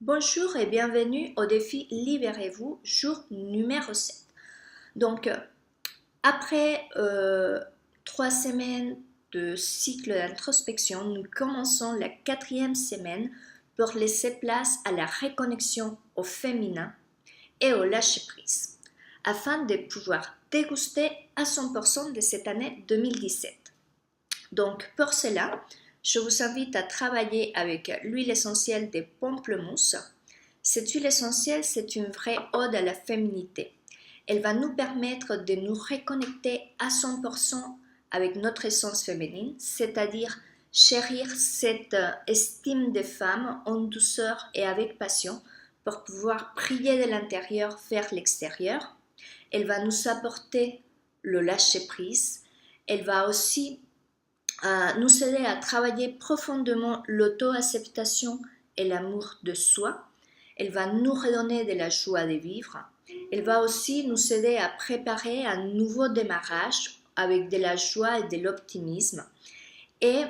Bonjour et bienvenue au défi Libérez-vous, jour numéro 7. Donc, après 3 semaines de cycle d'introspection, nous commençons la 4e semaine pour laisser place à la reconnexion au féminin et au lâcher-prise, afin de pouvoir déguster à 100% de cette année 2017. Donc, pour cela, je vous invite à travailler avec l'huile essentielle des pamplemousses. Cette huile essentielle, c'est une vraie ode à la féminité. Elle va nous permettre de nous reconnecter à 100% avec notre essence féminine, c'est-à-dire chérir cette estime des femmes en douceur et avec passion pour pouvoir briller de l'intérieur vers l'extérieur. Elle va nous apporter le lâcher-prise. Elle va aussi nous aider à travailler profondément l'auto-acceptation et l'amour de soi. Elle va nous redonner de la joie de vivre. Elle va aussi nous aider à préparer un nouveau démarrage avec de la joie et de l'optimisme. Et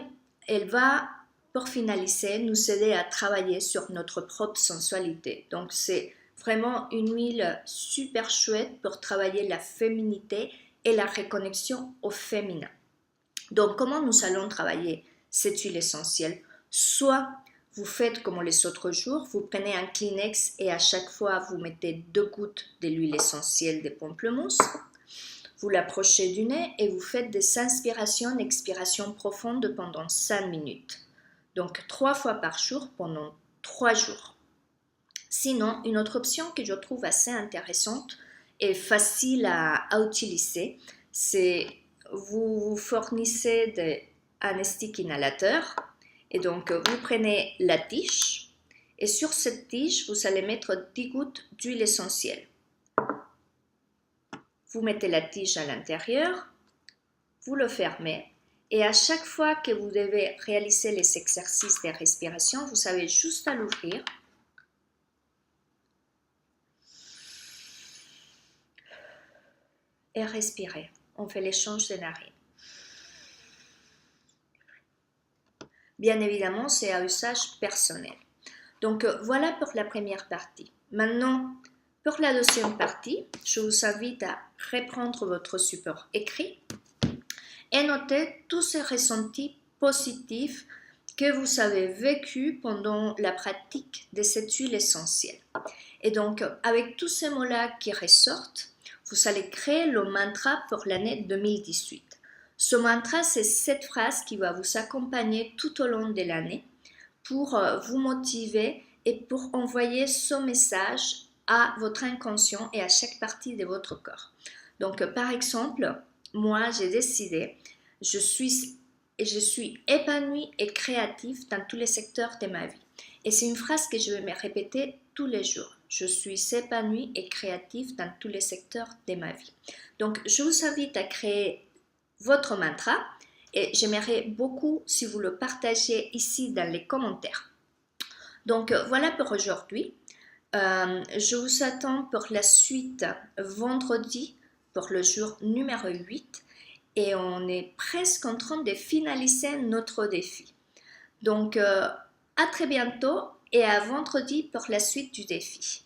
elle va, pour finaliser, nous aider à travailler sur notre propre sensualité. Donc c'est vraiment une huile super chouette pour travailler la féminité et la reconnexion au féminin. Donc, comment nous allons travailler cette huile essentielle? Soit vous faites comme les autres jours, vous prenez un Kleenex et à chaque fois vous mettez 2 gouttes de l'huile essentielle des pamplemousses, vous l'approchez du nez et vous faites des inspirations, expirations profondes pendant 5 minutes. Donc 3 fois par jour pendant 3 jours. Sinon, une autre option que je trouve assez intéressante et facile à utiliser, c'est vous fournissez un stick inhalateur et donc vous prenez la tige et sur cette tige vous allez mettre 10 gouttes d'huile essentielle. Vous mettez la tige à l'intérieur, vous le fermez et à chaque fois que vous devez réaliser les exercices de respiration, vous avez juste à l'ouvrir et respirer. On fait l'échange des narines. Bien évidemment, c'est à usage personnel. Donc voilà pour la première partie. Maintenant, pour la deuxième partie, je vous invite à reprendre votre support écrit et noter tous ces ressentis positifs que vous avez vécus pendant la pratique de cette huile essentielle. Et donc, avec tous ces mots-là qui ressortent, vous allez créer le mantra pour l'année 2018. Ce mantra, c'est cette phrase qui va vous accompagner tout au long de l'année pour vous motiver et pour envoyer ce message à votre inconscient et à chaque partie de votre corps. Donc, par exemple, moi, j'ai décidé, je suis épanouie et créative dans tous les secteurs de ma vie. Et c'est une phrase que je vais me répéter tous les jours. Je suis épanouie et créative dans tous les secteurs de ma vie. Donc, je vous invite à créer votre mantra et j'aimerais beaucoup si vous le partagez ici dans les commentaires. Donc, voilà pour aujourd'hui. Je vous attends pour la suite vendredi pour le jour numéro 8 et on est presque en train de finaliser notre défi. Donc, à très bientôt et à vendredi pour la suite du défi.